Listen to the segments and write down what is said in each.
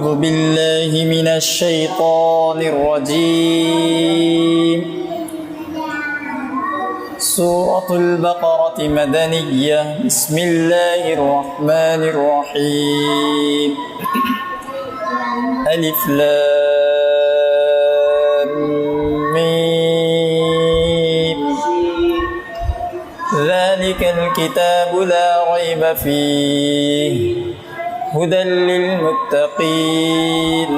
أعوذ بالله من الشيطان الرجيم. سورة البقرة مدنية. بسم الله الرحمن الرحيم. ألف لام ميم. ذلك الكتاب لا ريب فيه هدى للمتقين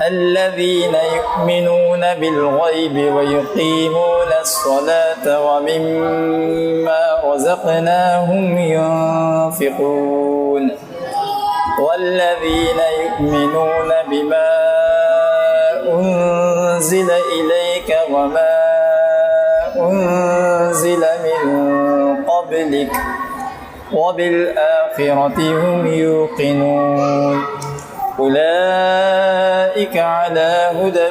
الذين يؤمنون بالغيب ويقيمون الصلاة ومما رزقناهم ينفقون والذين يؤمنون بما أنزل إليك وما أنزل من قبلك وبالآخرة هم يوقنون أولئك على هدى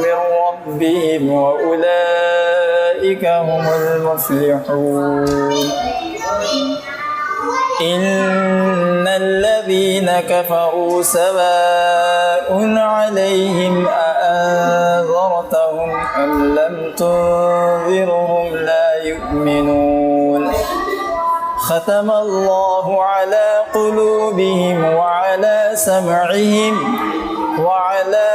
من ربهم وأولئك هم المفلحون. إن الذين كفروا سواء عليهم أأنذرتهم أم لم تنذرهم لا يؤمنون. ختم الله على قلوبهم وعلى سمعهم وعلى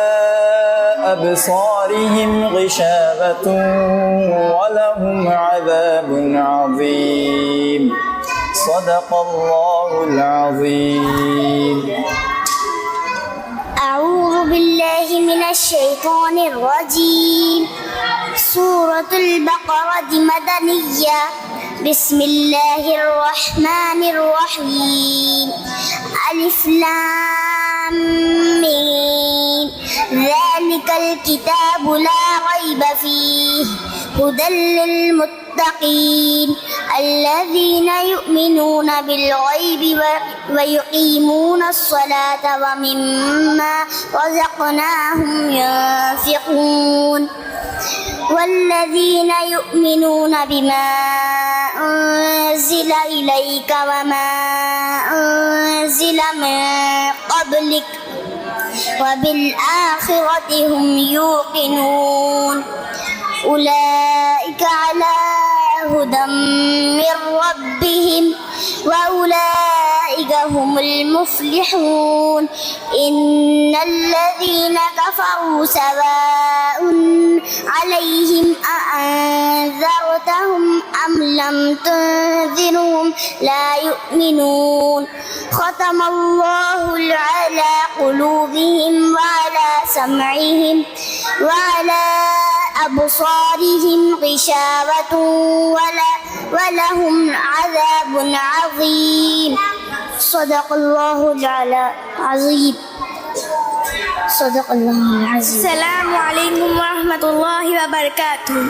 أبصارهم غشاوة ولهم عذاب عظيم. صدق الله العظيم. أعوذ بالله من الشيطان الرجيم. سورة البقرة مدنية. بسم الله الرحمن الرحيم. ألف لام ميم. ذلك الكتاب لا ريب فيه هدى للمتقين الذين يؤمنون بالغيب ويقيمون الصلاة ومما رزقناهم ينفقون والذين يؤمنون بما أنزل إليك وما أنزل من قبلك وبالآخرة هم يوقنون أولئك على هدى من ربهم وأولئك هم المفلحون. إن الذين كفروا سواء عليهم أأنذرتهم أم لم تنذرهم لا يؤمنون. ختم الله على قلوبهم وعلى سمعهم وعلى أبصارهم غشاوة ولهم عذاب عظيم. صدق الله العظيم. صدق الله العظيم. السلام عليكم ورحمة الله وبركاته.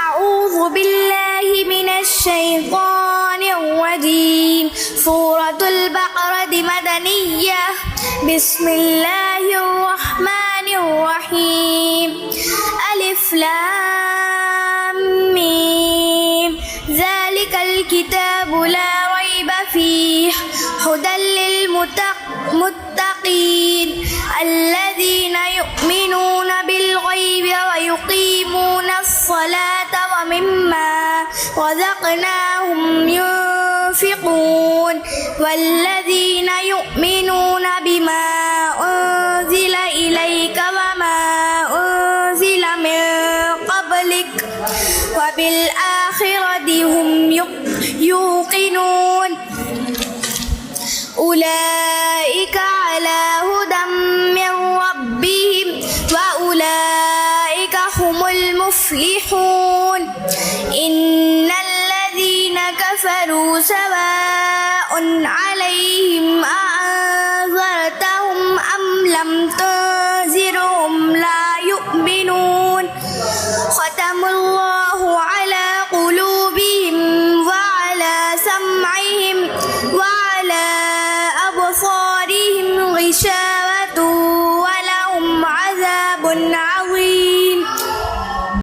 أعوذ بالله من الشيطان الرجيم. سورة البقرة مدنية. بسم الله الرحمن الرحيم. ألف لام ميم. ذلك الكتاب لا ريب فيه هدى للمتقين الذين يؤمنون بالغيب ويقيمون الصلاة ومما رزقناهم ينفقون والذين يؤمنون بما أنزل إليك وما أنزل من قبلك وبالآخرة هم يوقنون أولئك على هدى من ربهم وأولئك هم المفلحون. إن الذين كفروا سواء عليهم أأنذرتهم أم لم تنذرهم لا يؤمنون. ختم الله